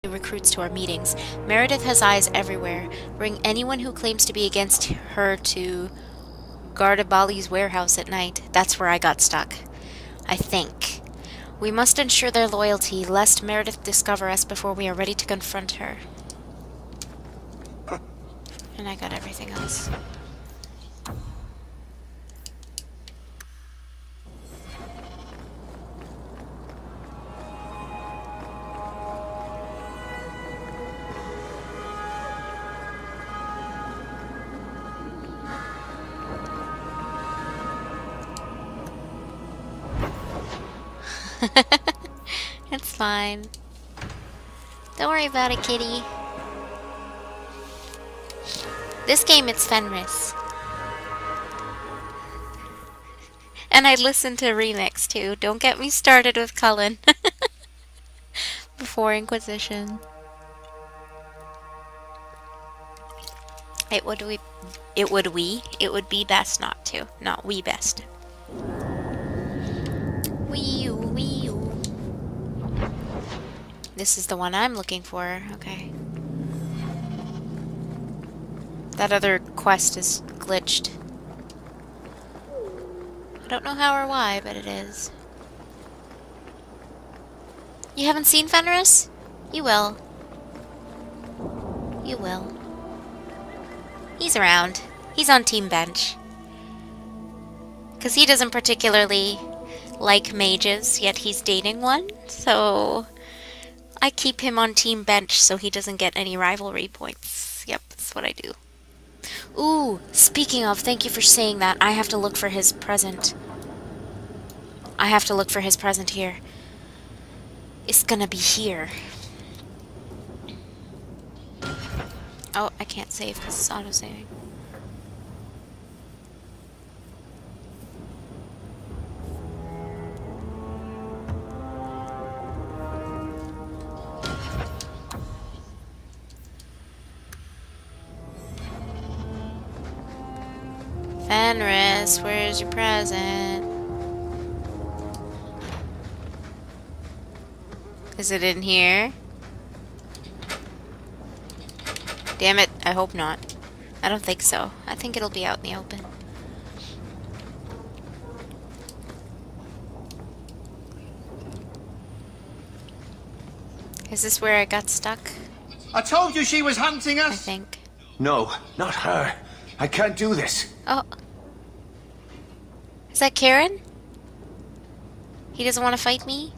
recruits to our meetings. Meredith has eyes everywhere. Bring anyone who claims to be against her to Gardabali's warehouse at night. That's where I got stuck. I think. We must ensure their loyalty, lest Meredith discover us before we are ready to confront her. And I got everything else. It's fine. Don't worry about it, kitty. This game, it's Fenris. And I listened to Remix, too. Don't get me started with Cullen. Before Inquisition. It would be best not to. Not we best. Wee you. This is the one I'm looking for. Okay. That other quest is glitched. I don't know how or why, but it is. You haven't seen Fenris? You will. You will. He's around. He's on Team Bench. Because he doesn't particularly like mages, yet he's dating one, so I keep him on Team Bench so he doesn't get any rivalry points. Yep, that's what I do. Ooh, speaking of, thank you for saying that. I have to look for his present. I have to look for his present here. It's gonna be here. Oh, I can't save because it's auto-saving. Fenris, where's your present? Is it in here? Damn it, I hope not. I don't think so. I think it'll be out in the open. Is this where I got stuck? I told you she was hunting us! I think. No, not her. I can't do this. Oh. Is that Karen? He doesn't want to fight me?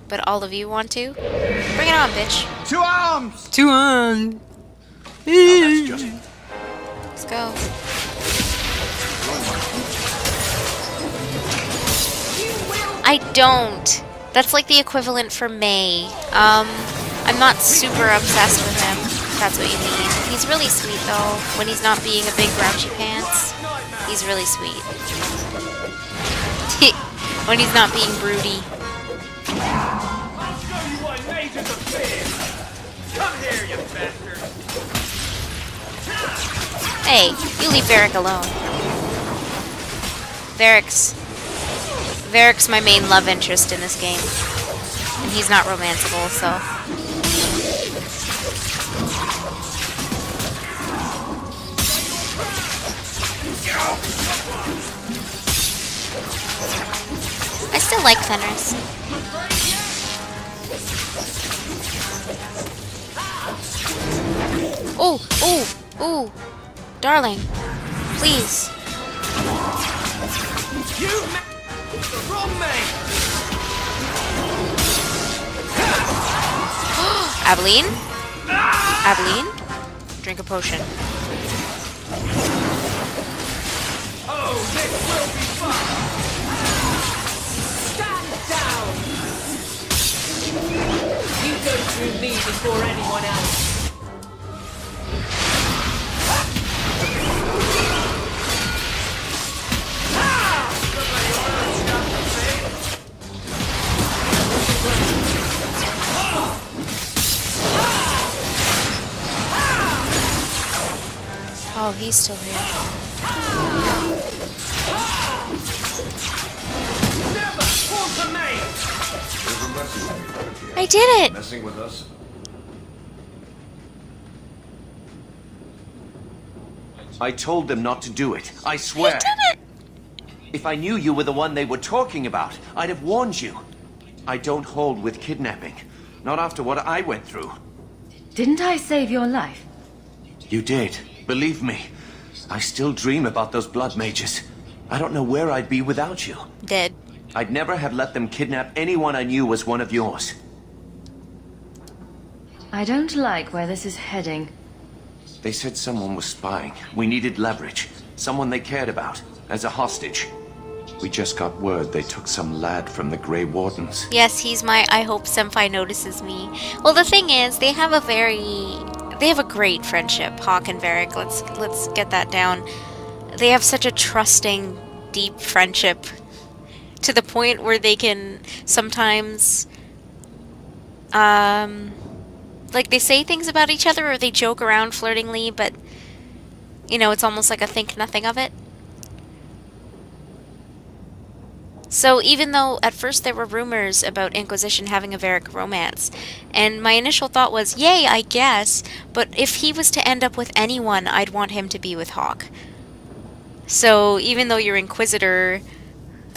But all of you want to? Bring it on, bitch. To arms! To on. That's just... Let's go. I don't. That's like the equivalent for May. I'm not super obsessed with him, if that's what you mean. He's really sweet, though, when he's not being a big grouchy pants. He's really sweet. When he's not being broody. I'll show you what mages are big! Come here, you bastard! Hey, you leave Varric alone. Varric's my main love interest in this game. And he's not romanceable, so... I still like Fenris. Ooh! Darling, please. You the wrong man! Aveline? Aveline? Drink a potion. Oh, this will be fun! Stand down. You go through me before anyone else. Oh, he's still here. Never! Hold the man! I did it! Messing with us? I told them not to do it. I swear. He did it! If I knew you were the one they were talking about, I'd have warned you. I don't hold with kidnapping. Not after what I went through. Didn't I save your life? You did. Believe me. I still dream about those blood mages. I don't know where I'd be without you. Dead. I'd never have let them kidnap anyone I knew was one of yours. I don't like where this is heading. They said someone was spying. We needed leverage. Someone they cared about. As a hostage. We just got word they took some lad from the Grey Wardens. Yes, he's my I hope Senpai notices me. Well, the thing is, they have a great friendship, Hawk and Varric. Let's get that down. They have such a trusting, deep friendship to the point where they can sometimes like they say things about each other or they joke around flirtingly, but you know, it's almost like a think nothing of it. So even though at first there were rumors about Inquisition having a Varric romance, and my initial thought was, yay, I guess, but if he was to end up with anyone, I'd want him to be with Hawk. So even though your Inquisitor,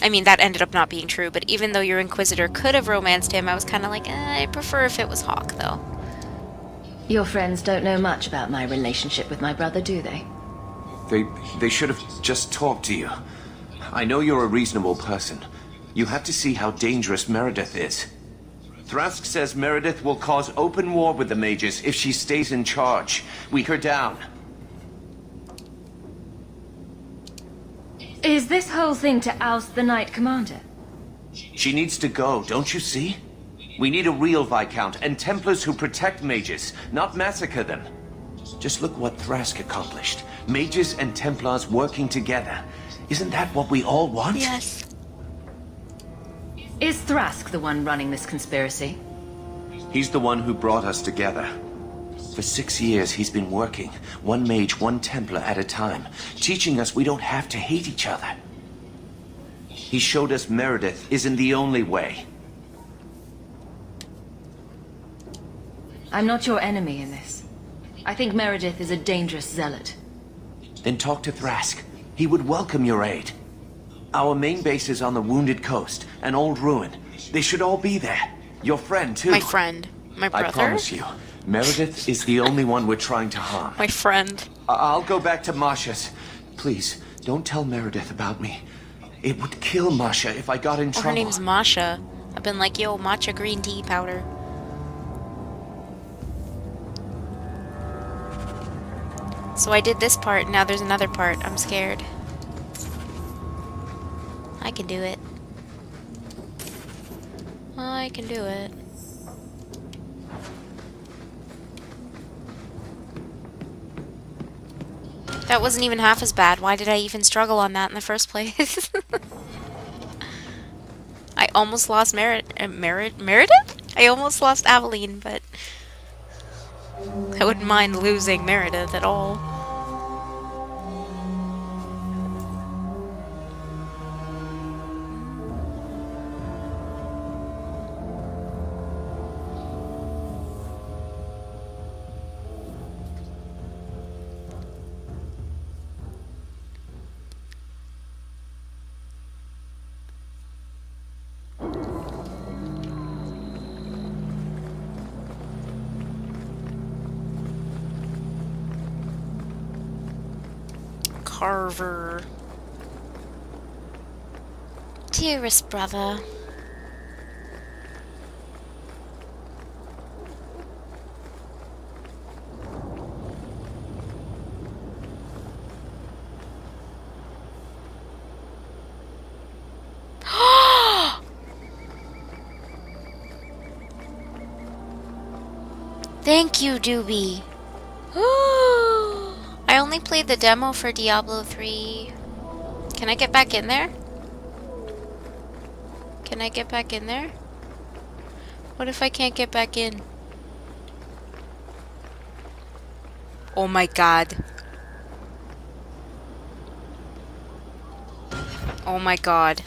I mean, that ended up not being true, but even though your Inquisitor could have romanced him, I was kind of like, I prefer if it was Hawk, though. Your friends don't know much about my relationship with my brother, do they? They should have just talked to you. I know you're a reasonable person. You have to see how dangerous Meredith is. Thrask says Meredith will cause open war with the mages if she stays in charge. Weak her down. Is this whole thing to oust the Knight Commander? She needs to go, don't you see? We need a real Viscount and Templars who protect mages, not massacre them. Just look what Thrask accomplished. Mages and Templars working together. Isn't that what we all want? Yes. Is Thrask the one running this conspiracy? He's the one who brought us together. For 6 years, he's been working, one mage, one Templar at a time, teaching us we don't have to hate each other. He showed us Meredith isn't the only way. I'm not your enemy in this. I think Meredith is a dangerous zealot. Then talk to Thrask. He would welcome your aid. Our main base is on the Wounded Coast, an old ruin. They should all be there. Your friend, too. My friend. My brother. I promise you, Meredith is the only one we're trying to harm. My friend. I'll go back to Masha's. Please, don't tell Meredith about me. It would kill Masha if I got in trouble. Her name's Masha. I've been like, yo, matcha green tea powder. So I did this part, now there's another part. I'm scared. I can do it. I can do it. That wasn't even half as bad. Why did I even struggle on that in the first place? I almost lost Meredith? I almost lost Aveline, but I wouldn't mind losing Meredith at all. Carver. Dearest brother. Thank you, Doobie. I only played the demo for Diablo 3. Can I get back in there? Can I get back in there? What if I can't get back in? Oh my god. Oh my god.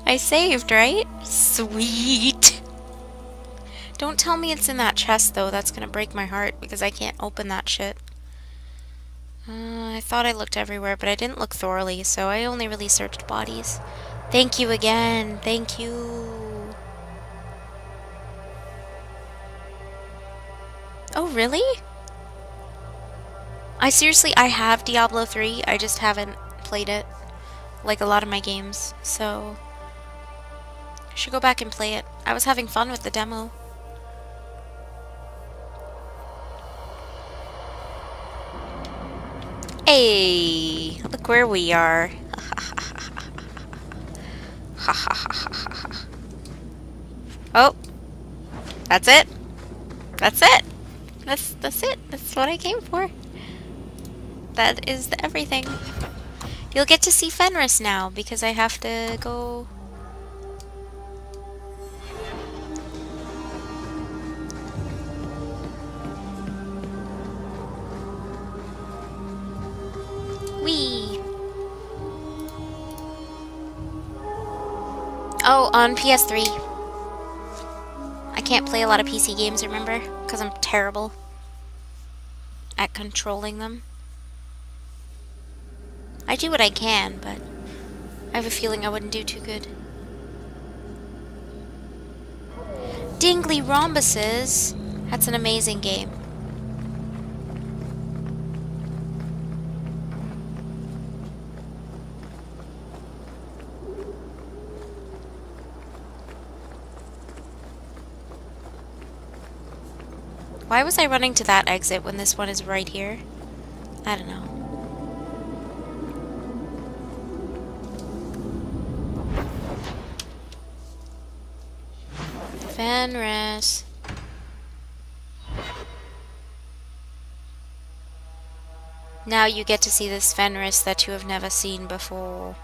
I saved, right? Sweet. Don't tell me it's in that chest, though. That's gonna break my heart because I can't open that shit. I thought I looked everywhere, but I didn't look thoroughly, so I only really searched bodies. Thank you again. Thank you. Oh, really? I have Diablo 3. I just haven't played it like a lot of my games, so I should go back and play it. I was having fun with the demo. Hey, look where we are. Oh, that's it. That's it. That's it. That's what I came for. That is everything. You'll get to see Fenris now because I have to go. Wee. Oh, on PS3. I can't play a lot of PC games, remember? Because I'm terrible at controlling them. I do what I can, but I have a feeling I wouldn't do too good. Dingly Rhombuses. That's an amazing game. Why was I running to that exit when this one is right here? I don't know. Fenris. Now you get to see this Fenris that you have never seen before.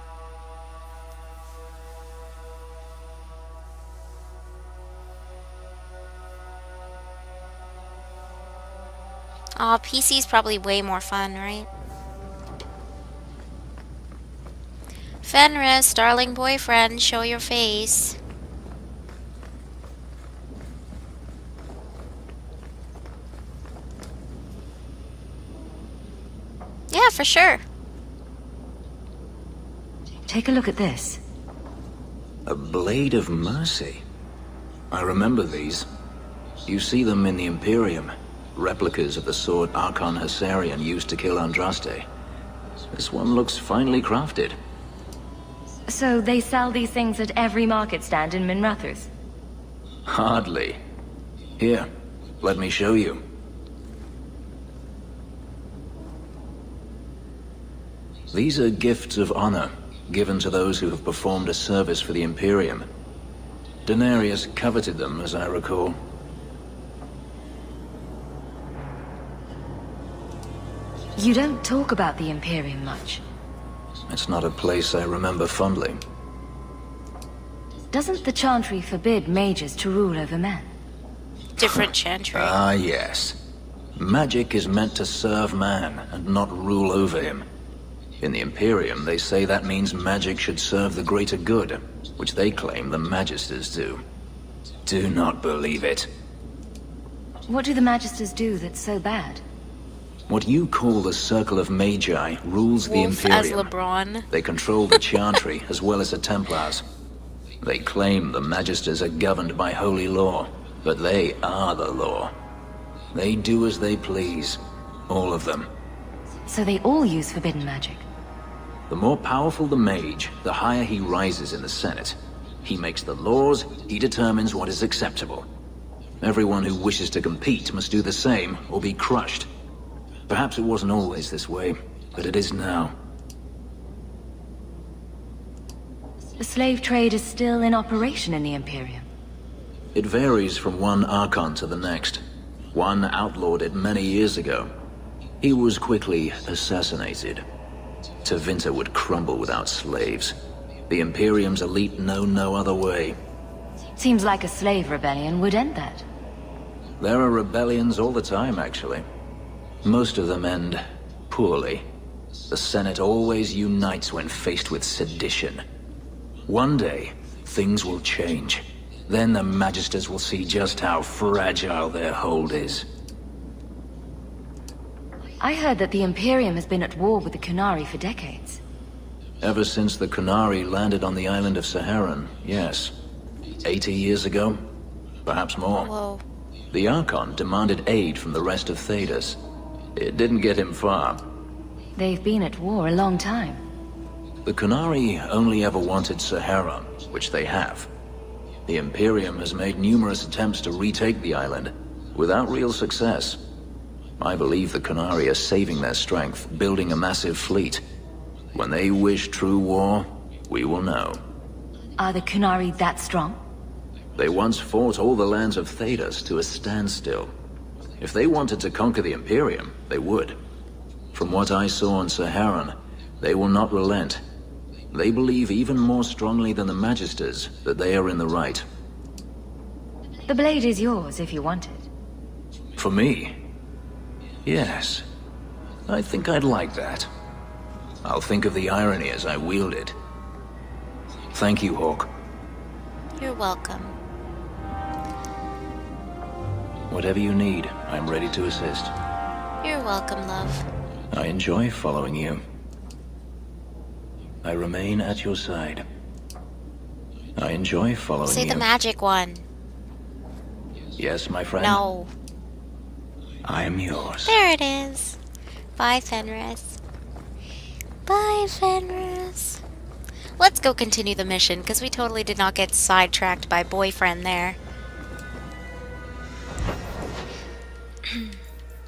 Aw, PC's probably way more fun, right? Fenris, darling boyfriend, show your face. Yeah, for sure. Take a look at this. A blade of mercy. I remember these. You see them in the Imperium. Replicas of the sword Archon Hessarian used to kill Andraste. This one looks finely crafted. So they sell these things at every market stand in Minrathous? Hardly. Here, let me show you. These are gifts of honor, given to those who have performed a service for the Imperium. Denarius coveted them, as I recall. You don't talk about the Imperium much. It's not a place I remember fondly. Doesn't the Chantry forbid mages to rule over men? Different chantry. Ah, yes. Magic is meant to serve man and not rule over him. In the Imperium, they say that means magic should serve the greater good, which they claim the Magisters do. Do not believe it. What do the Magisters do that's so bad? What you call the Circle of Magi rules the Wolf as Imperium. LeBron. They control the Chantry as well as the Templars. They claim the Magisters are governed by holy law, but they are the law. They do as they please, all of them. So they all use forbidden magic? The more powerful the mage, the higher he rises in the Senate. He makes the laws, he determines what is acceptable. Everyone who wishes to compete must do the same, or be crushed. Perhaps it wasn't always this way, but it is now. The slave trade is still in operation in the Imperium. It varies from one Archon to the next. One outlawed it many years ago. He was quickly assassinated. Tevinter would crumble without slaves. The Imperium's elite know no other way. Seems like a slave rebellion would end that. There are rebellions all the time, actually. Most of them end poorly. The Senate always unites when faced with sedition. One day, things will change. Then the Magisters will see just how fragile their hold is. I heard that the Imperium has been at war with the Qunari for decades. Ever since the Qunari landed on the island of Saharan, yes. 80 years ago? Perhaps more. Whoa. The Archon demanded aid from the rest of Thedas. It didn't get him far. They've been at war a long time. The Qunari only ever wanted Saharan, which they have. The Imperium has made numerous attempts to retake the island, without real success. I believe the Qunari are saving their strength, building a massive fleet. When they wish true war, we will know. Are the Qunari that strong? They once fought all the lands of Thedas to a standstill. If they wanted to conquer the Imperium, they would. From what I saw on Saharan, they will not relent. They believe even more strongly than the Magisters that they are in the right. The blade is yours if you want it. For me? Yes. I think I'd like that. I'll think of the irony as I wield it. Thank you, Hawk. You're welcome. Whatever you need, I'm ready to assist. You're welcome, love. I enjoy following you. I remain at your side. I enjoy following Say you. the magic one. Yes, my friend? No. I am yours. There it is. Bye, Fenris. Bye, Fenris. Let's go continue the mission, because we totally did not get sidetracked by boyfriend there.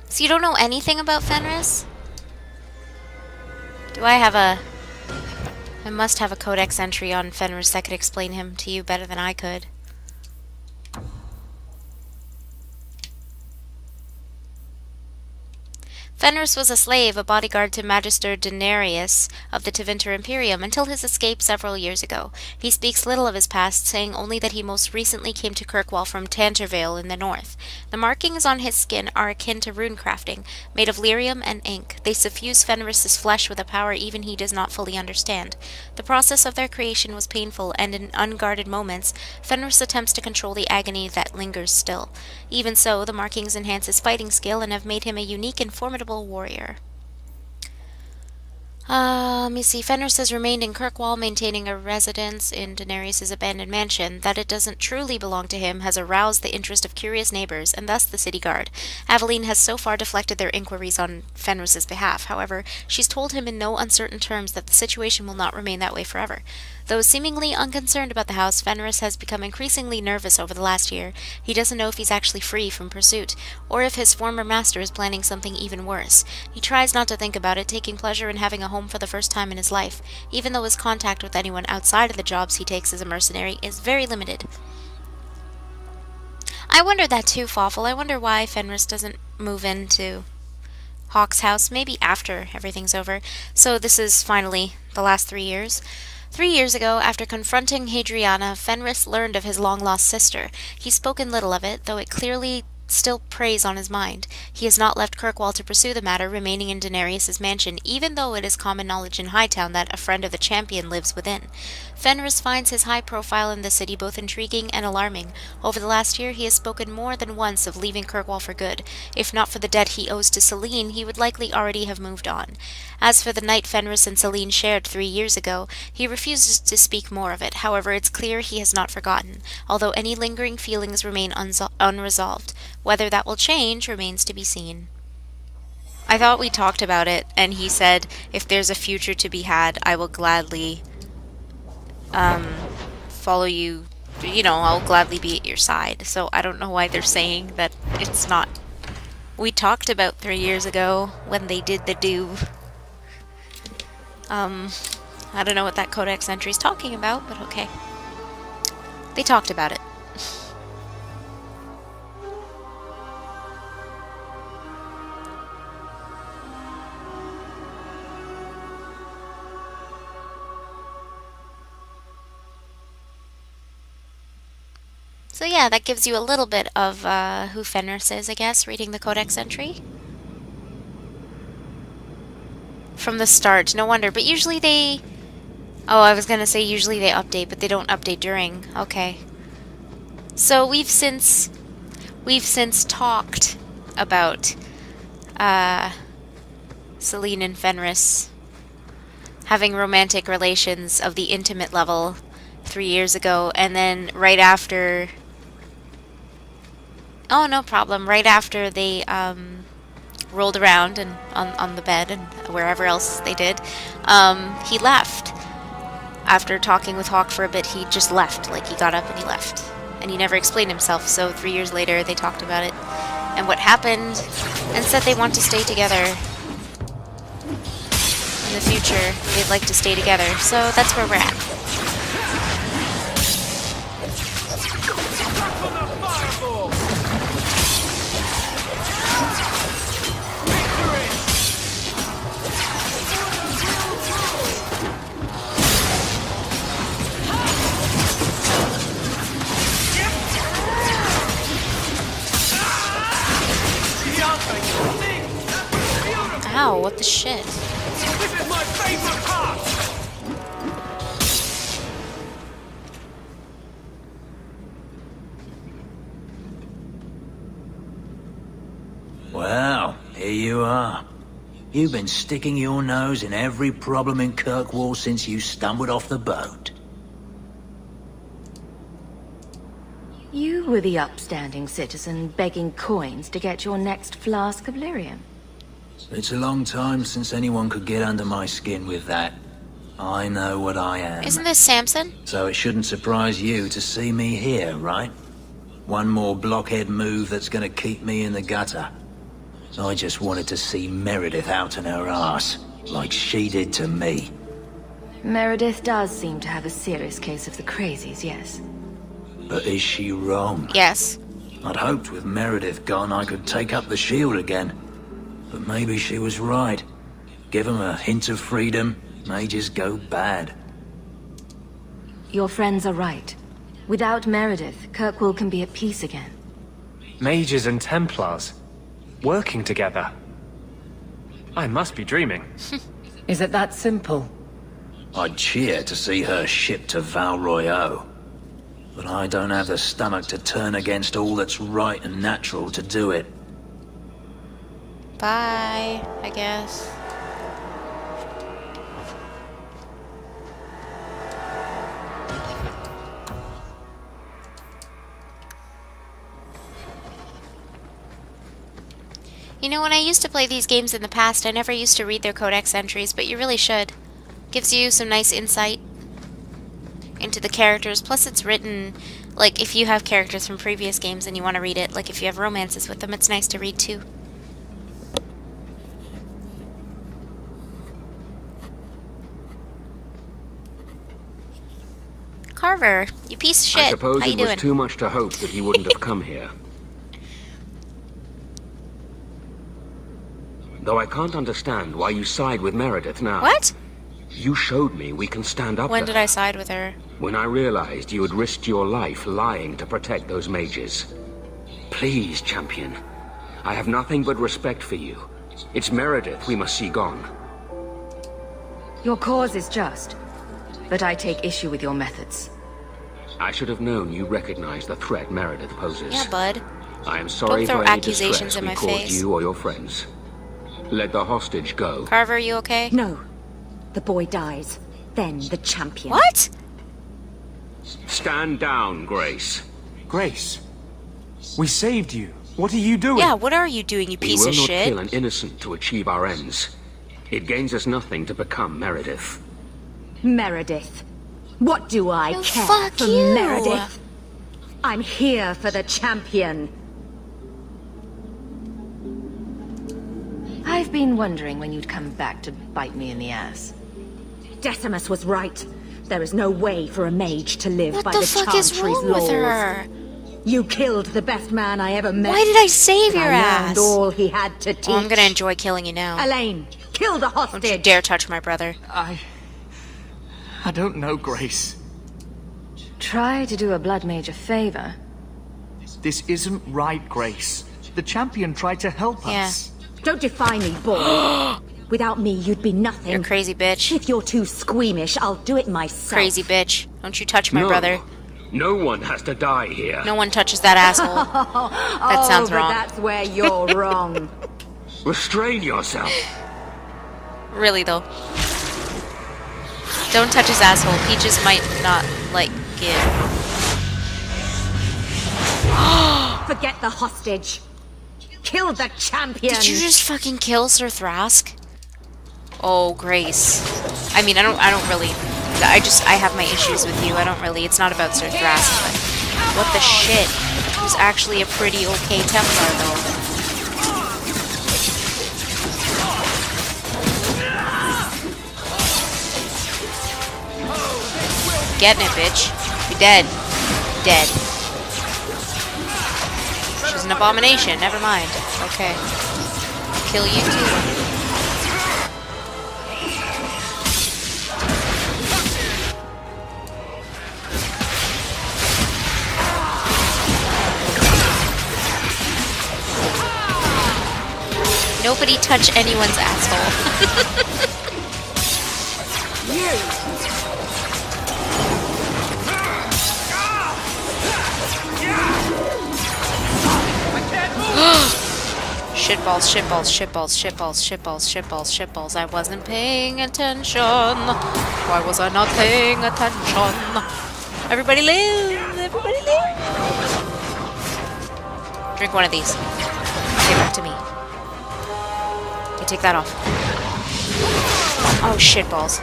So you don't know anything about Fenris? Do I have a... I must have a codex entry on Fenris that could explain him to you better than I could. Fenris was a slave, a bodyguard to Magister Denarius of the Tevinter Imperium until his escape several years ago. He speaks little of his past, saying only that he most recently came to Kirkwall from Tantervale in the north. The markings on his skin are akin to rune crafting, made of lyrium and ink. They suffuse Fenris's flesh with a power even he does not fully understand. The process of their creation was painful, and in unguarded moments, Fenris attempts to control the agony that lingers still. Even so, the markings enhance his fighting skill and have made him a unique and formidable warrior. Let me see. Fenris has remained in Kirkwall, maintaining a residence in Daenerys' abandoned mansion. That it doesn't truly belong to him has aroused the interest of curious neighbors, and thus the city guard. Aveline has so far deflected their inquiries on Fenris's behalf. However, she's told him in no uncertain terms that the situation will not remain that way forever. Though seemingly unconcerned about the house, Fenris has become increasingly nervous over the last year. He doesn't know if he's actually free from pursuit, or if his former master is planning something even worse. He tries not to think about it, taking pleasure in having a home for the first time in his life, even though his contact with anyone outside of the jobs he takes as a mercenary is very limited. I wonder that too, Fawful. I wonder why Fenris doesn't move into Hawk's house, maybe after everything's over. So this is finally the last 3 years. 3 years ago, after confronting Hadriana, Fenris learned of his long-lost sister. He's spoken little of it, though it clearly still preys on his mind. He has not left Kirkwall to pursue the matter, remaining in Daenerys' mansion, even though it is common knowledge in Hightown that a friend of the champion lives within. Fenris finds his high profile in the city both intriguing and alarming. Over the last year, he has spoken more than once of leaving Kirkwall for good. If not for the debt he owes to Selene, he would likely already have moved on. As for the night Fenris and Selene shared 3 years ago, he refuses to speak more of it. However, it's clear he has not forgotten, although any lingering feelings remain unresolved. Whether that will change remains to be seen. I thought we talked about it, and he said, if there's a future to be had, I will gladly follow you. You know, I'll gladly be at your side. So I don't know why they're saying that it's not. We talked about 3 years ago when they did the do. I don't know what that codex entry is talking about, but okay. They talked about it. So yeah, that gives you a little bit of who Fenris is, I guess, reading the codex entry. From the start, no wonder. But usually they Oh, I was gonna say usually they update, but they don't update during. Okay. So we've since talked about Celine and Fenris having romantic relations of the intimate level 3 years ago, and then right after... Oh, no problem. Right after they rolled around and on the bed and wherever else they did, he left. After talking with Hawk for a bit, he just left. Like, he got up and he left. And he never explained himself, so 3 years later they talked about it and what happened, and said they want to stay together. In the future, they'd like to stay together, so that's where we're at. Ow, what the shit? This is my favorite part! Well, here you are. You've been sticking your nose in every problem in Kirkwall since you stumbled off the boat. You were the upstanding citizen begging coins to get your next flask of lyrium. It's a long time since anyone could get under my skin with that. I know what I am. Isn't this Samson? So it shouldn't surprise you to see me here, right? One more blockhead move that's gonna keep me in the gutter. I just wanted to see Meredith out in her ass, like she did to me. Meredith does seem to have a serious case of the crazies, yes. But is she wrong? Yes. I'd hoped with Meredith gone I could take up the shield again. But maybe she was right. Give 'em a hint of freedom, mages go bad. Your friends are right. Without Meredith, Kirkwall can be at peace again. Mages and Templars. Working together. I must be dreaming. Is it that simple? I'd cheer to see her shipped to Val Royeaux. But I don't have the stomach to turn against all that's right and natural to do it. Bye, I guess. You know, when I used to play these games in the past, I never used to read their codex entries, but you really should. Gives you some nice insight into the characters, plus it's written, like, if you have characters from previous games and you want to read it, like if you have romances with them, it's nice to read too. Carver, you piece of shit. I suppose How you it was doing? too much to hope that he wouldn't have come here. Though I can't understand why you side with Meredith now. What? You showed me we can stand up When to did her. I side with her? When I realized you had risked your life lying to protect those mages. Please, champion. I have nothing but respect for you. It's Meredith we must see gone. Your cause is just, but I take issue with your methods. I should have known you recognized the threat Meredith poses. Yeah, bud. I am sorry Don't throw for any accusations distress in we my caused face. you or your friends. Let the hostage go. Carver, you okay? No. The boy dies. Then the champion. What? Stand down, Grace. Grace, we saved you. What are you doing? Yeah, what are you doing, you We piece will of not shit? kill an innocent to achieve our ends. It gains us nothing to become Meredith. Meredith. What do I Oh, care fuck for you. Meredith? I'm here for the champion. I've been wondering when you'd come back to bite me in the ass. Decimus was right. There is no way for a mage to live What by the the fuck is Chantry's wrong laws. with her? You killed the best man I ever met. Why did I save and your I ass? learned all he had to teach. Oh, I'm gonna enjoy killing you now. Elaine, kill the Don't you hostage. dare touch my brother. I don't know, Grace. Try to do a blood mage a favor. This isn't right, Grace. The champion tried to help Yeah. us. Don't defy me, boy. Without me, you'd be nothing. You're crazy, bitch. If you're too squeamish, I'll do it myself. Crazy bitch. Don't you touch my brother. No one has to die here. No one touches that asshole. That sounds wrong. That's where you're wrong. Restrain yourself. Really, though. Don't touch his asshole. Peaches might not like it. Forget the hostage. Kill the champion. Did you just fucking kill Sir Thrask? Oh, Grace. I mean, I don't really... I have my issues with you. I don't really... It's not about Sir Thrask, but... What the shit? He was actually a pretty okay Templar, though. Getting it, bitch. You're dead. Dead. She's an abomination. Never mind. Okay. Kill you too. Nobody touch anyone's asshole. Shitballs, shitballs, shitballs, shitballs, shitballs, shitballs, shitballs. I wasn't paying attention. Why was I not paying attention? Everybody live! Everybody live! Drink one of these. Give it to me. Okay, take that off. Oh, shitballs.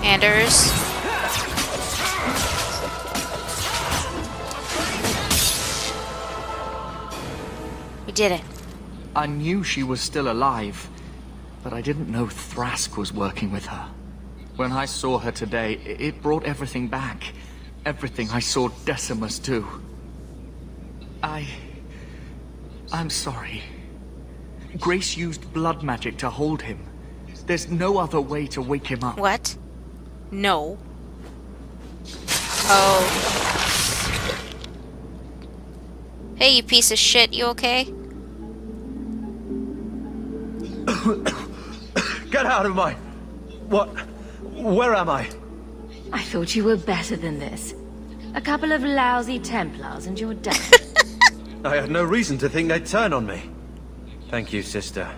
Anders. We did it. I knew she was still alive, but I didn't know Thrask was working with her. When I saw her today, it brought everything back. Everything I saw Decimus do. I'm sorry. Grace used blood magic to hold him. There's no other way to wake him up. What? No. Oh. Hey, you piece of shit, you okay? Get out of my... What? Where am I? I thought you were better than this. A couple of lousy Templars and you're done. I had no reason to think they'd turn on me. Thank you, sister.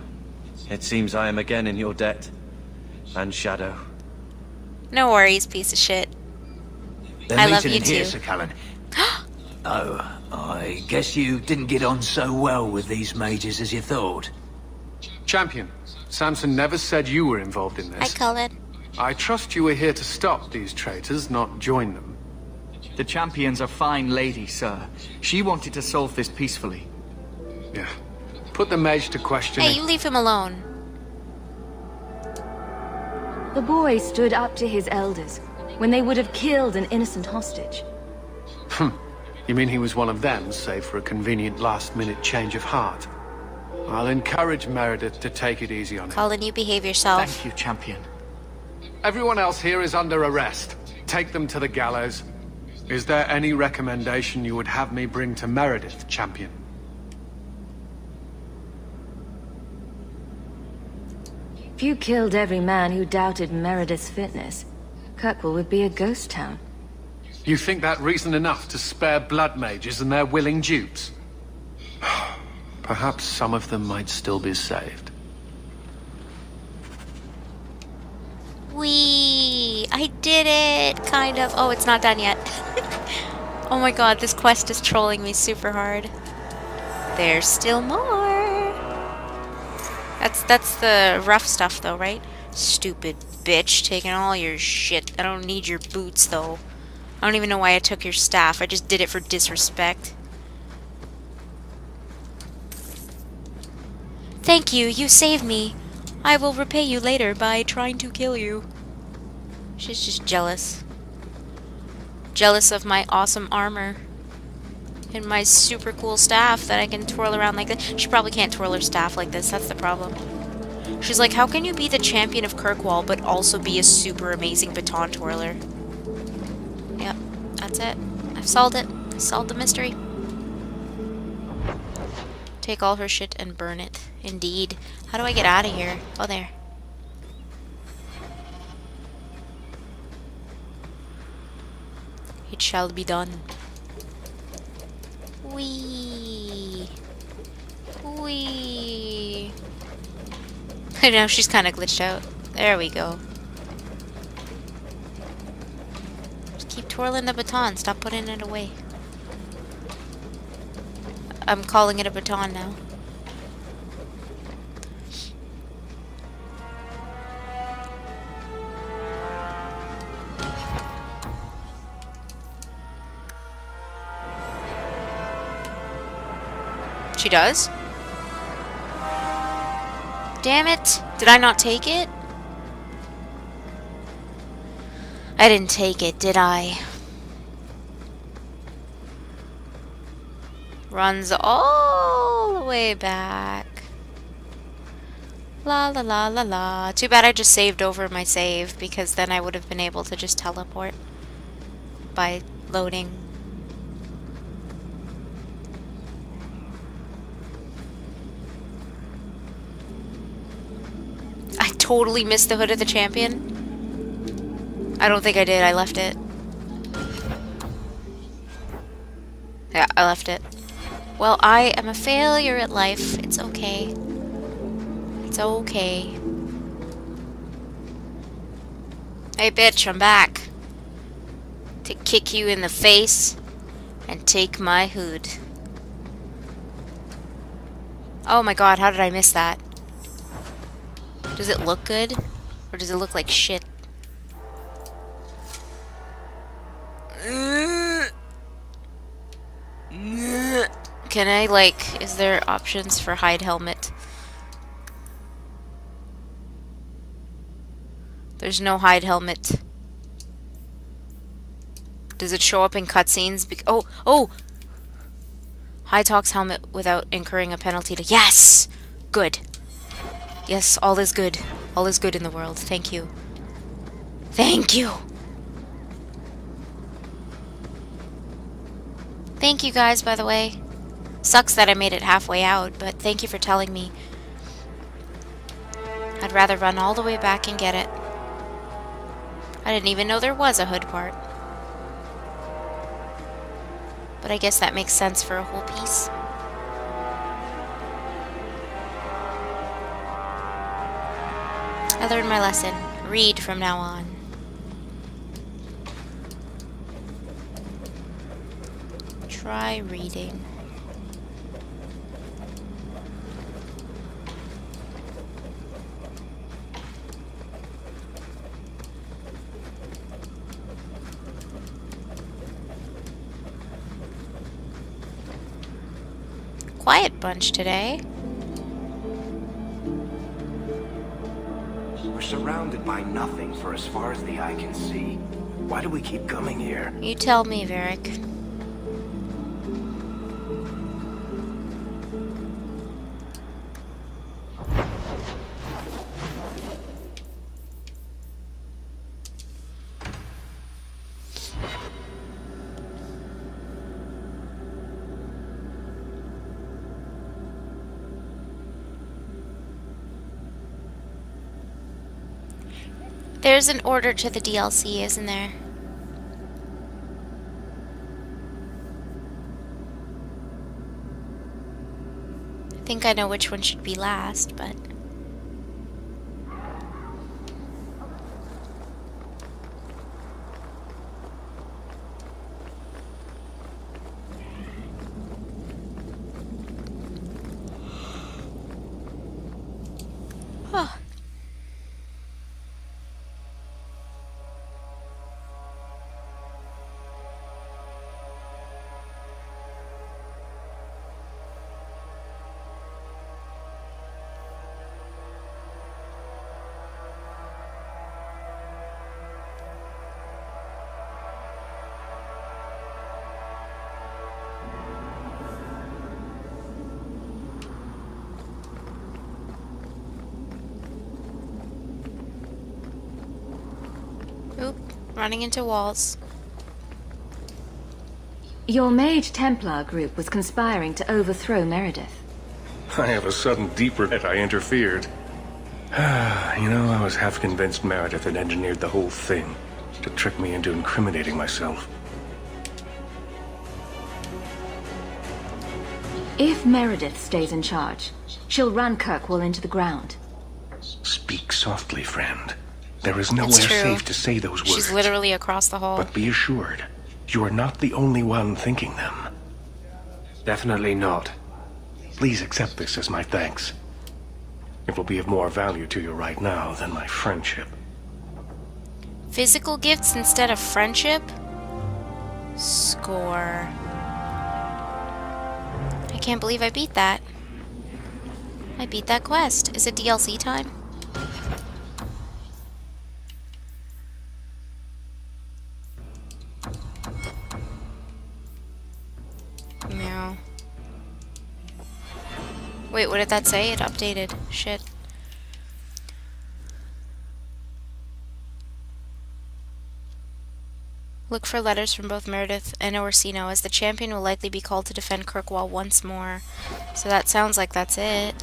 It seems I am again in your debt. And Shadow. No worries, piece of shit. They're I love meeting you in here, too. Sir Callan. Oh, I guess you didn't get on so well with these mages as you thought. Champion, Samson never said you were involved in Hi, this. Cullen. I trust you were here to stop these traitors, not join them. The champion's a fine lady, sir. She wanted to solve this peacefully. Yeah. Put the mage to questioning. Hey, you leave him alone. The boy stood up to his elders when they would have killed an innocent hostage. You mean he was one of them, save for a convenient last-minute change of heart? I'll encourage Meredith to take it easy on him. Cullen, you behave yourself. Thank you, champion. Everyone else here is under arrest. Take them to the gallows. Is there any recommendation you would have me bring to Meredith, champion? If you killed every man who doubted Meredith's fitness, Kirkwall would be a ghost town. You think that reason enough to spare blood mages and their willing dupes? Perhaps some of them might still be saved. Whee! I did it! Kind of. Oh, it's not done yet. Oh my god, this quest is trolling me super hard. There's still more! That's the rough stuff though, right? Stupid bitch, taking all your shit. I don't need your boots though. I don't even know why I took your staff. I just did it for disrespect. Thank you, you saved me. I will repay you later by trying to kill you. She's just jealous. Jealous of my awesome armor. And my super cool staff that I can twirl around like this. She probably can't twirl her staff like this, that's the problem. She's like, how can you be the champion of Kirkwall but also be a super amazing baton twirler? Yep, that's it. I've solved it. I solved the mystery. Take all her shit and burn it. Indeed. How do I get out of here? Oh, there. It shall be done. Whee! Whee! I know, she's kind of glitched out. There we go. Just keep twirling the baton. Stop putting it away. I'm calling it a baton now. She does? Damn it! Did I not take it? I didn't take it, did I? Runs all the way back. La la la la la. Too bad I just saved over my save, because then I would have been able to just teleport by loading. I totally missed the hood of the champion. I don't think I did. I left it. Yeah, I left it. Well, I am a failure at life. It's okay. It's okay. Hey, bitch, I'm back. To kick you in the face and take my hood. Oh my god, how did I miss that? Does it look good? Or does it look like shit? Can I, like, is there options for hide helmet? There's no hide helmet. Does it show up in cutscenes? Oh! High Talk's helmet without incurring a penalty to... Yes! Good. Yes, all is good. All is good in the world. Thank you. Thank you! Thank you guys, by the way. Sucks that I made it halfway out, but thank you for telling me. I'd rather run all the way back and get it. I didn't even know there was a hood part. But I guess that makes sense for a whole piece. I learned my lesson. Read from now on. Try reading. Quiet bunch today. We're surrounded by nothing for as far as the eye can see. Why do we keep coming here? You tell me, Varric. There's an order to the DLC, isn't there? I think I know which one should be last, but... Oh. running into walls. Your Mage Templar group was conspiring to overthrow Meredith. I have a sudden deep regret I interfered. You know, I was half convinced Meredith had engineered the whole thing to trick me into incriminating myself. If Meredith stays in charge, she'll run Kirkwall into the ground. Speak softly, friend. There is nowhere It's true. safe to say those words. She's literally across the hall. But be assured, you are not the only one thinking them. Definitely not. Please accept this as my thanks. It will be of more value to you right now than my friendship. Physical gifts instead of friendship? Score. I can't believe I beat that. I beat that quest. Is it DLC time? Meow. Wait, what did that say? It updated. Shit. Look for letters from both Meredith and Orsino, as the champion will likely be called to defend Kirkwall once more. So that sounds like that's it.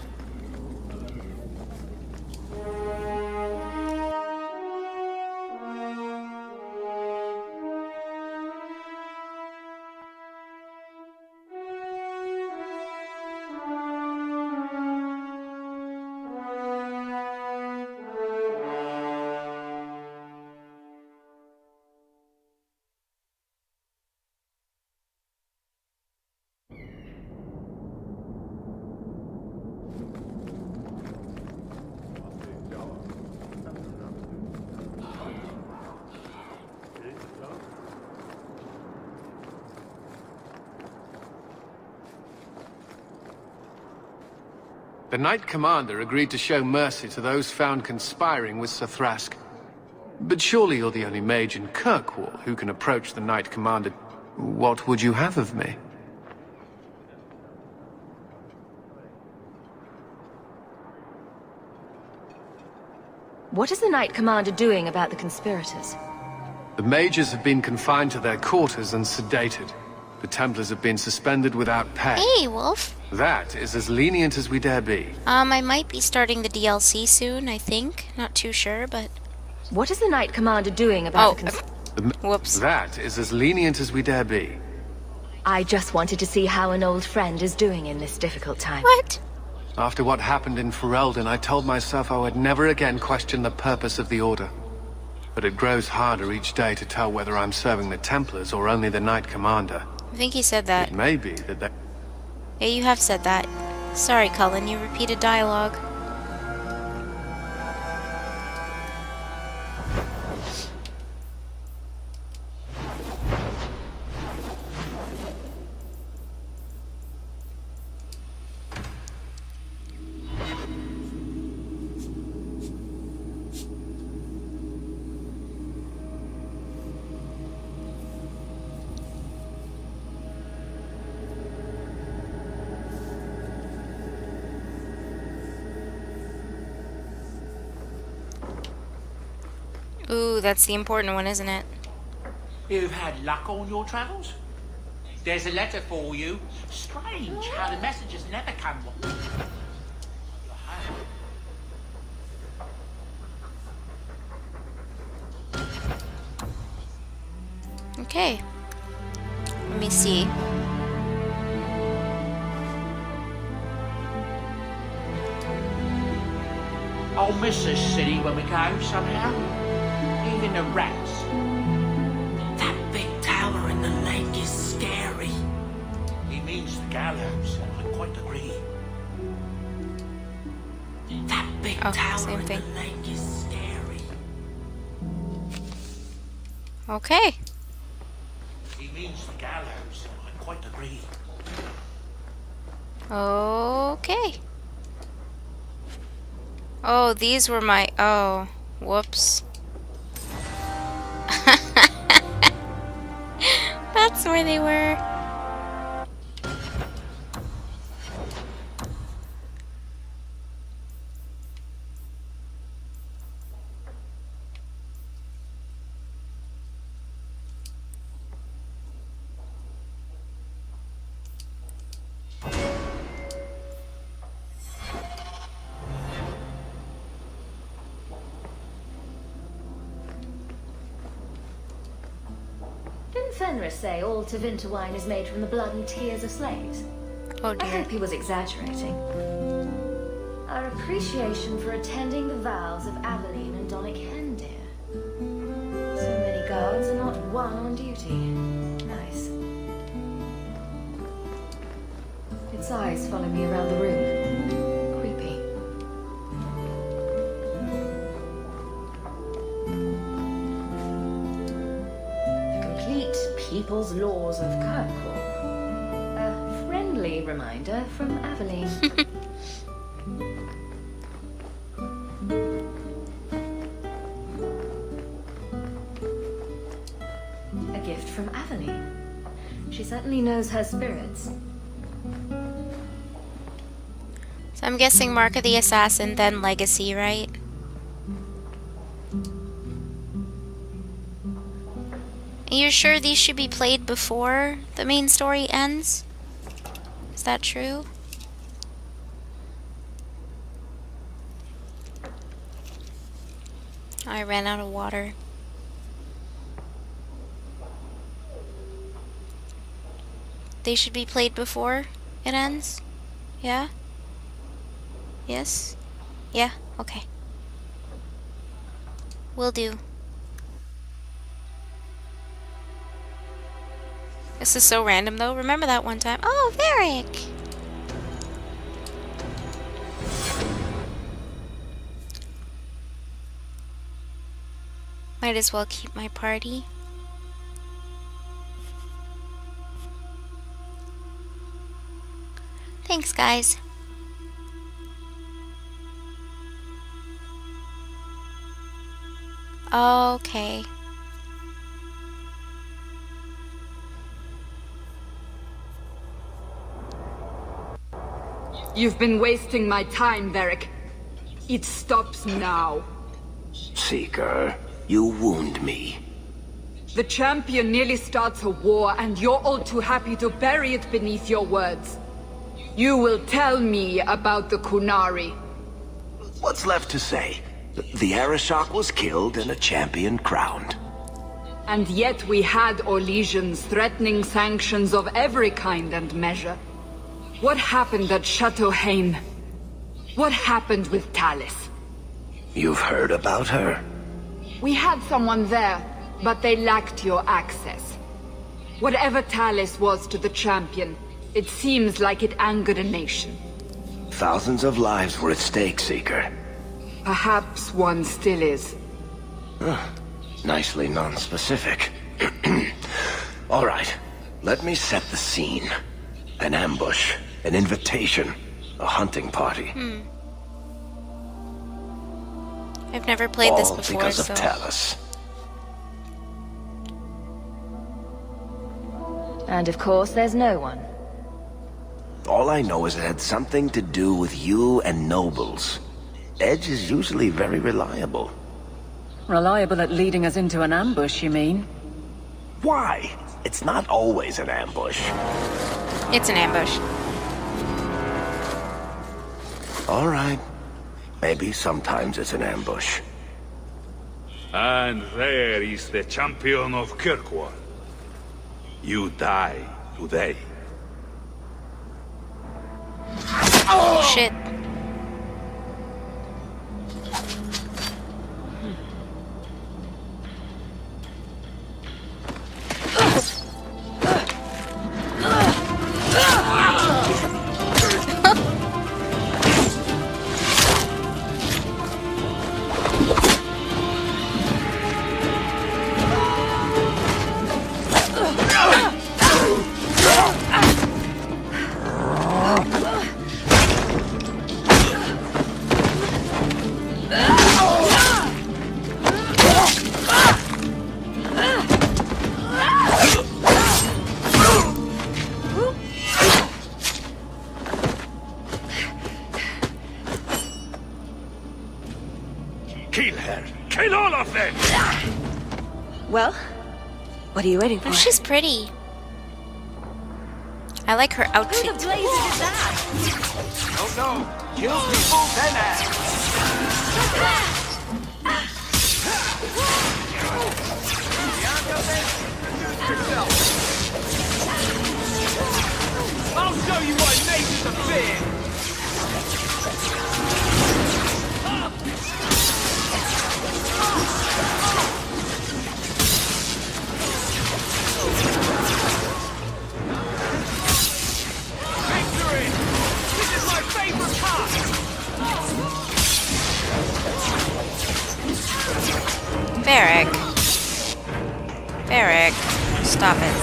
The Knight Commander agreed to show mercy to those found conspiring with Sir Thrask. But surely you're the only mage in Kirkwall who can approach the Knight Commander. What would you have of me? What is the Knight Commander doing about the conspirators? The mages have been confined to their quarters and sedated. The Templars have been suspended without pay. Hey, Wolf. That is as lenient as we dare be. I might be starting the DLC soon, I think. Not too sure, but... What is the Knight Commander doing about Whoops. That is as lenient as we dare be. I just wanted to see how an old friend is doing in this difficult time. What? After what happened in Ferelden, I told myself I would never again question the purpose of the Order. But it grows harder each day to tell whether I'm serving the Templars or only the Knight Commander. I think he said that. It may be that they... Yeah, you have said that. Sorry, Cullen, you repeated dialogue. Ooh, that's the important one, isn't it? You've had luck on your travels? There's a letter for you. Strange how the messages never come. Okay. Let me see. I'll miss this city when we go, somehow. Even the rats. That big tower in the lake is scary. He means the gallows, I quite agree. That big tower in the lake is scary. Okay. He means the gallows, I quite agree. Okay. Oh, these were my... Oh, whoops. That's where they were. Didn't Fenris say all Tevinter wine is made from the blood and tears of slaves? Oh I dear. hope he was exaggerating. Our appreciation for attending the vows of Aveline and Donic Hendir. So many guards and not one on duty. Nice. Its eyes follow me around the room. Creepy. The complete People's Laws of Kirkwall. A friendly reminder from Aveline. A gift from Aveline. She certainly knows her spirits. So I'm guessing Mark of the Assassin, then Legacy, right? Are you sure these should be played before the main story ends? Is that true? I ran out of water. They should be played before it ends? Yeah? Yes? Yeah? Okay. Will do. This is so random though. Remember that one time? Oh, Varric! Might as well keep my party. Thanks, guys. Okay. You've been wasting my time, Varric. It stops now. Seeker, you wound me. The champion nearly starts a war, and you're all too happy to bury it beneath your words. You will tell me about the Kunari. What's left to say? The Arishok was killed and a champion crowned. And yet we had Orlesians threatening sanctions of every kind and measure. What happened at Chateau Hain? What happened with Talis? You've heard about her? We had someone there, but they lacked your access. Whatever Talis was to the champion, it seems like it angered a nation. Thousands of lives were at stake, Seeker. Perhaps one still is. Nicely non-specific. All right, let me set the scene. An ambush, an invitation, a hunting party. I've never played this All before, because so... of Talis. And of course, there's no one. All I know is it had something to do with you and nobles. Edge is usually very reliable. Reliable at leading us into an ambush, you mean? Why? It's not always an ambush. It's an ambush. All right. Maybe sometimes it's an ambush. And there is the champion of Kirkwall. You die today. Oh, shit. Kill her! Kill all of them! Well, what are you waiting for? Oh, she's pretty. I like her outfit. Who the blazes is that? Oh no! Kill people, then act! yourself! I'll show you what mages are fear! Victory! This is my favorite part! Varric, stop it.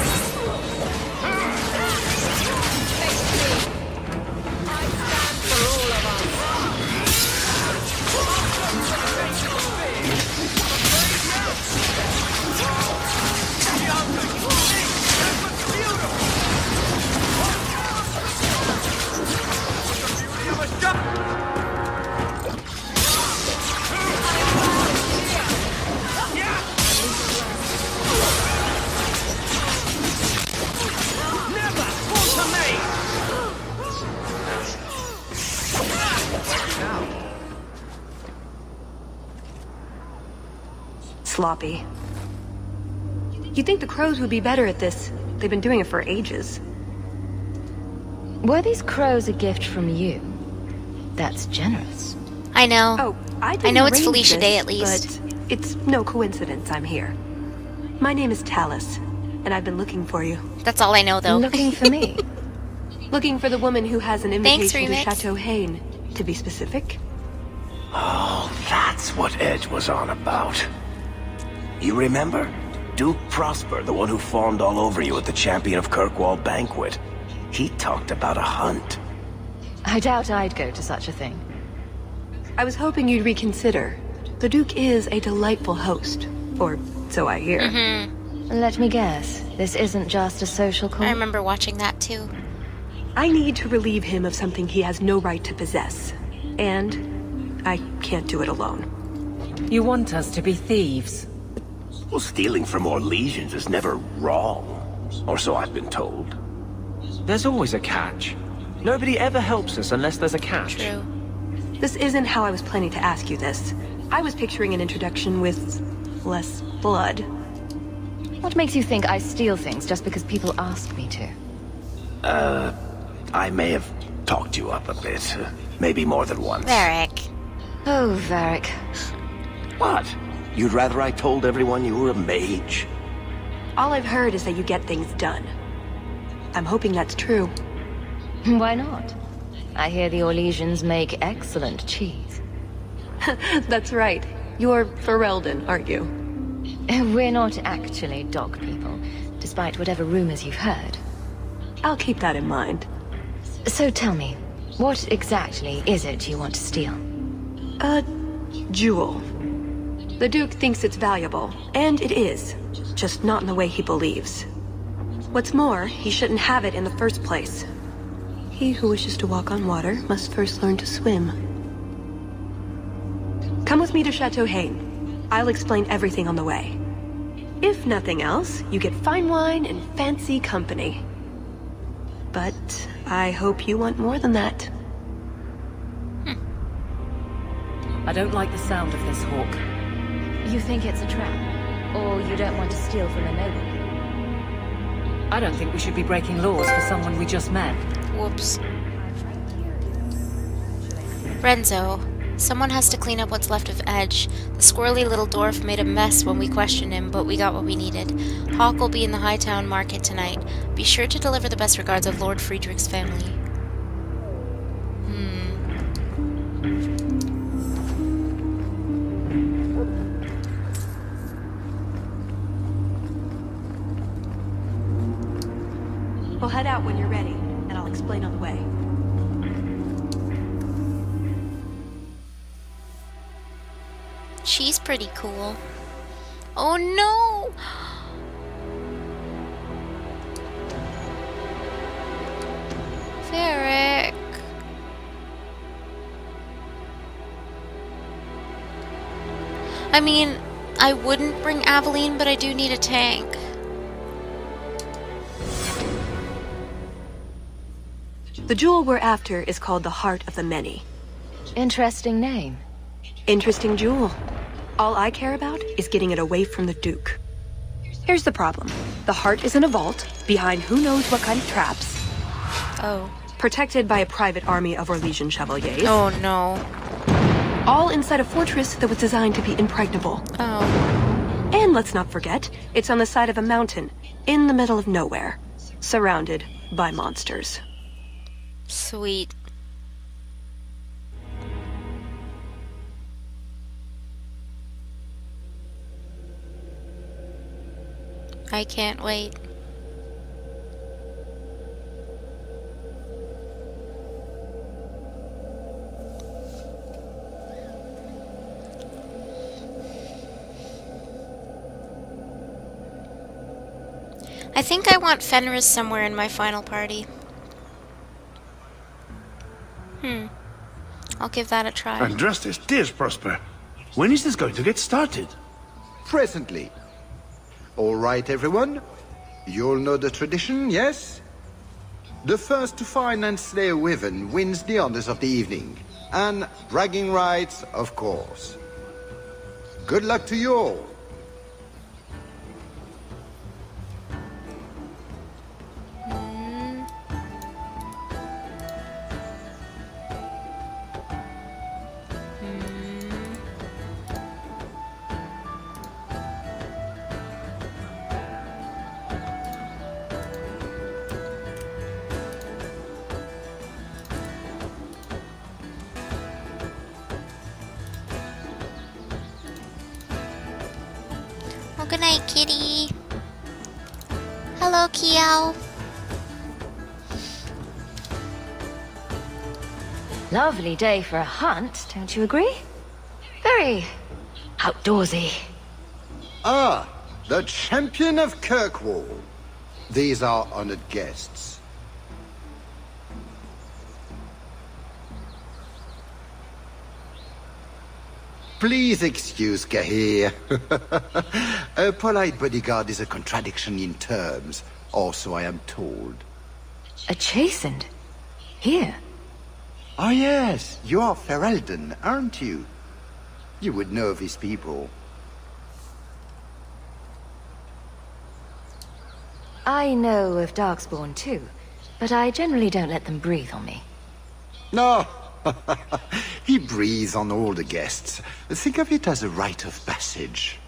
Sloppy. You'd think the crows would be better at this. They've been doing it for ages. Were these crows a gift from you? That's generous. I know. Oh, I know it's arrange Felicia this, Day at least. But it's no coincidence I'm here. My name is Talus, and I've been looking for you. That's all I know, though. Looking for me? Looking for the woman who has an invitation Thanks, to Chateau Hain, to be specific. Oh, that's what Edge was on about. You remember? Duke Prosper, the one who fawned all over you at the Champion of Kirkwall banquet. He talked about a hunt. I doubt I'd go to such a thing. I was hoping you'd reconsider. The Duke is a delightful host. Or so I hear. Let me guess. This isn't just a social call? I remember watching that, too. I need to relieve him of something he has no right to possess. And I can't do it alone. You want us to be thieves? Well, stealing from Orlesians is never wrong. Or so I've been told. There's always a catch. Nobody ever helps us unless there's a catch. True. This isn't how I was planning to ask you this. I was picturing an introduction with less blood. What makes you think I steal things just because people ask me to? I may have talked you up a bit. Maybe more than once. Varric. Oh, Varric. What? You'd rather I told everyone you were a mage? All I've heard is that you get things done. I'm hoping that's true. Why not? I hear the Orlesians make excellent cheese. That's right. You're Ferelden, aren't you? We're not actually dog people, despite whatever rumors you've heard. I'll keep that in mind. So tell me, what exactly is it you want to steal? A jewel. The Duke thinks it's valuable, and it is. Just not in the way he believes. What's more, he shouldn't have it in the first place. He who wishes to walk on water must first learn to swim. Come with me to Chateau Hain. I'll explain everything on the way. If nothing else, you get fine wine and fancy company. But I hope you want more than that. I don't like the sound of this, Hawk. You think it's a trap? Or you don't want to steal from a noble? I don't think we should be breaking laws for someone we just met. Whoops. Renzo, someone has to clean up what's left of Edge. The squirrely little dwarf made a mess when we questioned him, but we got what we needed. Hawk will be in the Hightown Market tonight. Be sure to deliver the best regards of Lord Friedrich's family. We'll head out when you're ready, and I'll explain on the way. She's pretty cool. Oh no! Varric. I mean, I wouldn't bring Aveline, but I do need a tank. The jewel we're after is called the Heart of the Many. Interesting name. Interesting jewel. All I care about is getting it away from the Duke. Here's the problem. The heart is in a vault, behind who knows what kind of traps. Oh. Protected by a private army of Orlesian chevaliers. Oh no. All inside a fortress that was designed to be impregnable. Oh. And let's not forget, it's on the side of a mountain, in the middle of nowhere, surrounded by monsters. Sweet. I can't wait. I think I want Fenris somewhere in my final party. I'll give that a try. And just as tears, Prosper. When is this going to get started? Presently. All right, everyone. You all know the tradition, yes? The first to find and slay a wyvern wins the honors of the evening. And bragging rights, of course. Good luck to you all. Well, good night, kitty. Hello, Kiao. Lovely day for a hunt, don't you agree? Very outdoorsy. Ah, the champion of Kirkwall. These are honored guests. Please excuse Kahir. A polite bodyguard is a contradiction in terms, also I am told. A chastened? Here? Ah yes, you are Ferelden, aren't you? You would know these people. I know of Darkspawn too, but I generally don't let them breathe on me. No, he breathes on all the guests. Think of it as a rite of passage.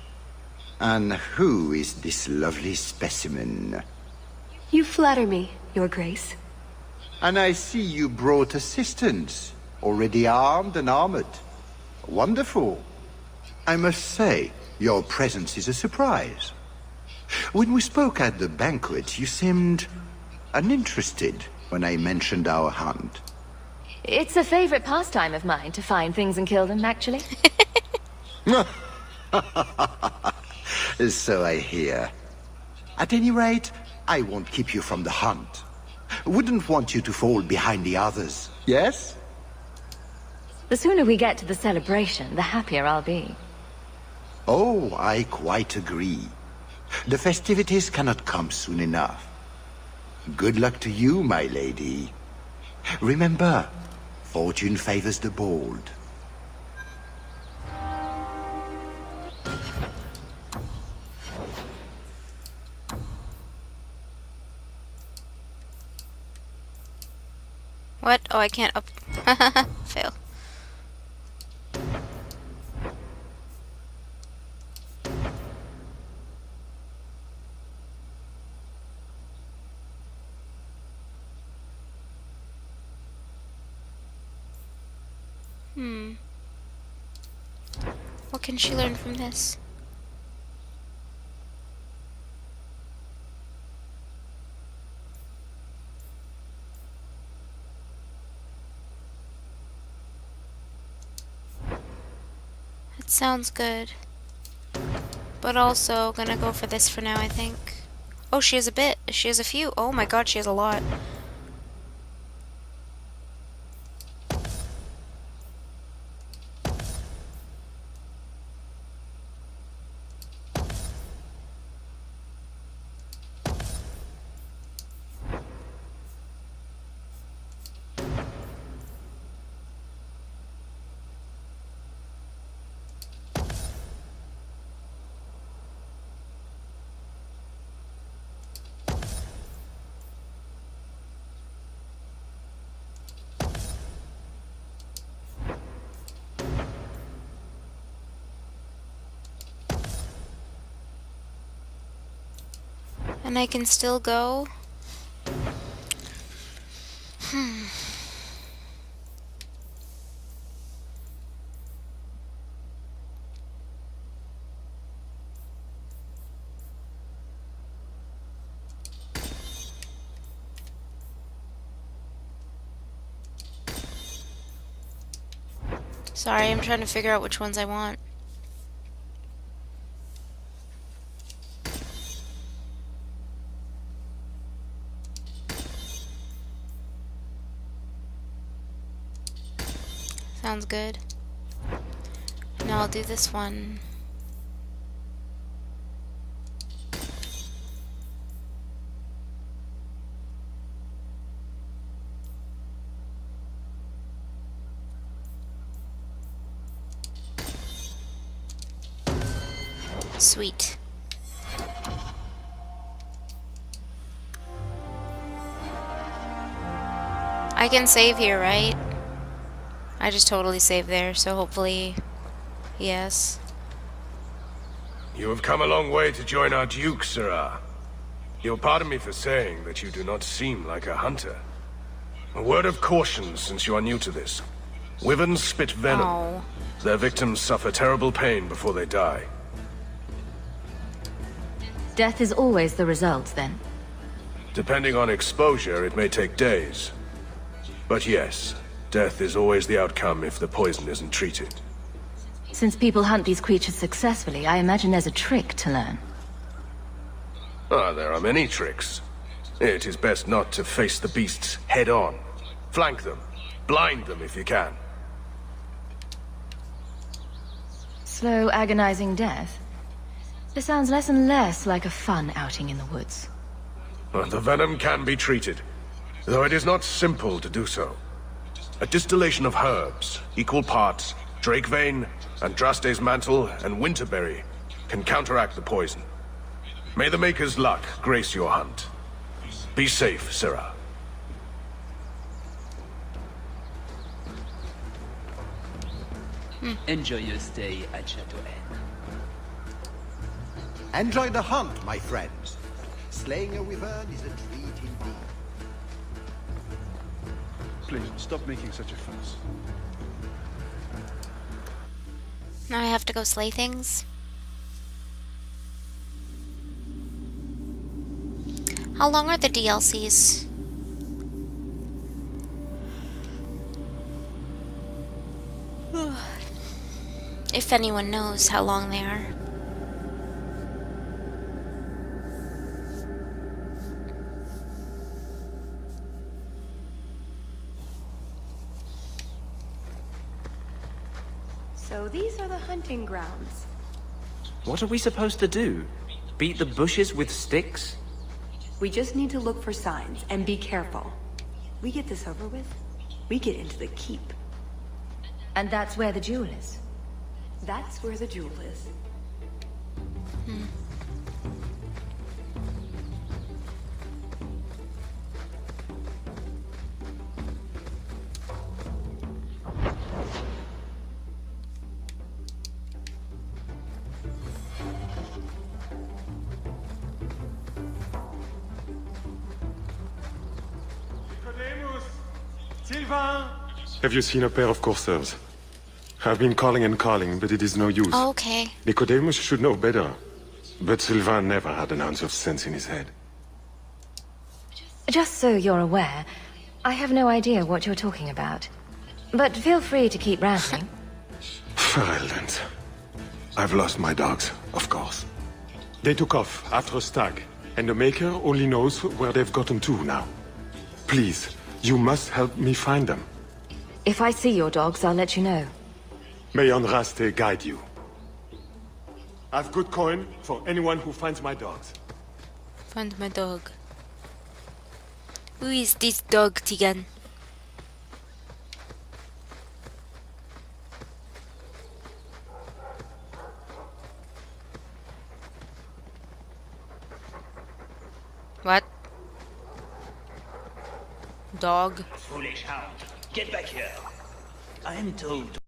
And who is this lovely specimen? You flatter me, Your Grace. And I see you brought assistants, already armed and armored. Wonderful. I must say, your presence is a surprise. When we spoke at the banquet, you seemed uninterested when I mentioned our hunt. It's a favorite pastime of mine to find things and kill them, actually. So I hear. At any rate, I won't keep you from the hunt. Wouldn't want you to fall behind the others, yes? The sooner we get to the celebration, the happier I'll be. Oh, I quite agree. The festivities cannot come soon enough. Good luck to you, my lady. Remember, fortune favors the bold. What? Oh, I can't up. Fail. What can she learn from this? That sounds good. But also gonna go for this for now, I think. Oh, she has a bit. She has a few. Oh my god, she has a lot. And I can still go. Sorry, I'm trying to figure out which ones I want. Sounds good. Now I'll do this one. Sweet. I can save here, right? I just totally saved there, so hopefully, yes. You have come a long way to join our Duke, Sirrah. You'll pardon me for saying that you do not seem like a hunter. A word of caution since you are new to this. Wyverns spit venom. Oh. Their victims suffer terrible pain before they die. Death is always the result, then? Depending on exposure, it may take days. But yes, death is always the outcome if the poison isn't treated. Since people hunt these creatures successfully, I imagine there's a trick to learn. Ah, there are many tricks. It is best not to face the beasts head-on. Flank them. Blind them if you can. Slow, agonizing death? This sounds less and less like a fun outing in the woods. The venom can be treated, though it is not simple to do so. A distillation of herbs, equal parts, drake vein, andraste's mantle, and winterberry, can counteract the poison. May the Maker's luck grace your hunt. Be safe, Sirrah. Enjoy your stay at Chateau N. Enjoy the hunt, my friends. Slaying a wyvern is a treat indeed. Please, stop making such a fuss. Now I have to go slay things. How long are the DLCs? If anyone knows how long they are. So these are the hunting grounds. What are we supposed to do? Beat the bushes with sticks? We just need to look for signs and be careful. We get this over with, we get into the keep. And that's where the jewel is. That's where the jewel is. Have you seen a pair of coursers? I've been calling and calling, but it is no use. Oh, okay. Nicodemus should know better. But Sylvain never had an ounce of sense in his head. Just so you're aware, I have no idea what you're talking about. But feel free to keep ranting. Ferelden's. I've lost my dogs, of course. They took off after a stag, and the Maker only knows where they've gotten to now. Please, you must help me find them. If I see your dogs, I'll let you know. May Andraste guide you. I've good coin for anyone who finds my dogs. Find my dog. Who is this dog, Tigan? What? Dog? Foolish hound. Get back here. I am told